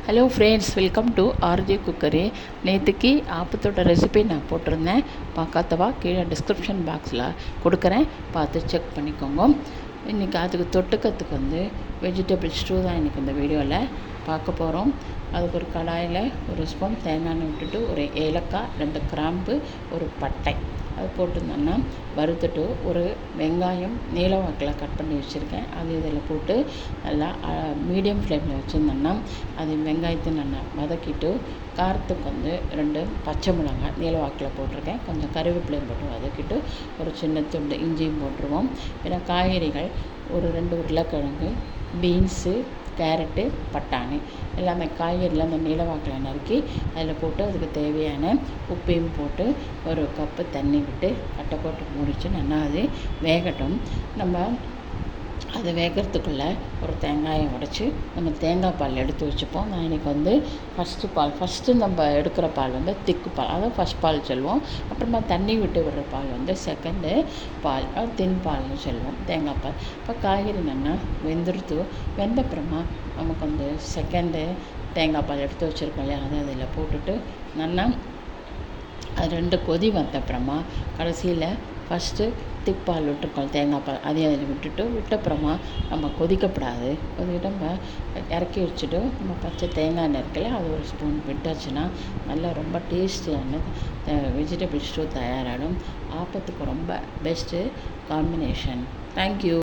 Hello friends, welcome to RJ cookery. நேற்றுக்கு ஆப்பத்தோட recipe நான் போட்டிருந்தேன். பார்க்காதவா கீழே டிஸ்கிரிப்ஷன் பாக்ஸில் கொடுக்குறேன், பார்த்து செக் பண்ணிக்கோங்க. இன்றைக்கி அதுக்கு தொட்டுக்கிறதுக்கு வெஜிடபிள் ஸ்டூ தான் இன்றைக்கி இந்த வீடியோவில் பார்க்க போகிறோம். அதுக்கு ஒரு கடாயில் ஒரு ஸ்பூன் தேங்காய் எண்ணெய் விட்டுட்டு ஒரு ஏலக்காய், 2 கிராம்பு, ஒரு பட்டை அது போட்டுருந்தோன்னா வறுத்துட்டு ஒரு வெங்காயம் நீல வாக்கில் கட் பண்ணி வச்சுருக்கேன். அது இதில் போட்டு நல்லா மீடியம் ஃப்ளேமில் வச்சுருந்தோன்னா அது வெங்காயத்தை நல்லா வதக்கிட்டு காரத்துக்கு 2 பச்சை மிளகாய் நீல வாக்கில் போட்டிருக்கேன். கொஞ்சம் கருவேப்பிலையும் போட்டு வதக்கிட்டு ஒரு சின்ன துண்டு இஞ்சியும் போட்டுருவோம். ஏன்னா காய்கறிகள் ஒரு 2 உருளைக்கிழங்கு, பீன்ஸு, கேரட்டு, பட்டாணி எல்லாமே காய்கறிலாம் அந்த நீளவாக்கில் நறுக்கி அதில் போட்டு அதுக்கு தேவையான உப்பையும் போட்டு ஒரு கப்பு தண்ணி விட்டு கட்டை போட்டு மூடிச்சு நல்லா அது வேகட்டும். நம்ம அது வேகிறதுக்குள்ளே ஒரு தேங்காயை உடைச்சி நம்ம தேங்காய் பால் எடுத்து வச்சுப்போம். நான் இன்றைக்கி ஃபஸ்ட்டு நம்ம எடுக்கிற பால் திக்கு பால், அதாவது ஃபஸ்ட் பால் சொல்லுவோம். அப்புறமா தண்ணி விட்டு விடுற பால் செகண்டு பால், தின் பால்னு சொல்லுவோம், தேங்காய் பால். இப்போ காய்கறி நல்லா வெந்தப்புறமா நமக்கு செகண்டு தேங்காய் பால் எடுத்து வச்சுருக்கோம் இல்லையா, அதை அதில் போட்டுட்டு நல்லா அது 2 கொதி வந்தப்புறமா கடைசியில் ஃபஸ்ட்டு திப்பால் விட்டுருக்கோம், தேங்காய் பால் அதையும் அதில் விட்டப்புறமா நம்ம கொதிக்கப்படாது. நம்ம இறக்கி வச்சுட்டு நம்ம பச்சை தேங்காய் எண்ணெய் இருக்குல்ல, அது ஒரு ஸ்பூன் விட்டாச்சுன்னா நல்லா ரொம்ப டேஸ்டியான வெஜிடபிள் ஸ்டூ தயாராகிடும். ஆப்பத்துக்கு ரொம்ப பெஸ்ட்டு காம்பினேஷன். தேங்க்யூ.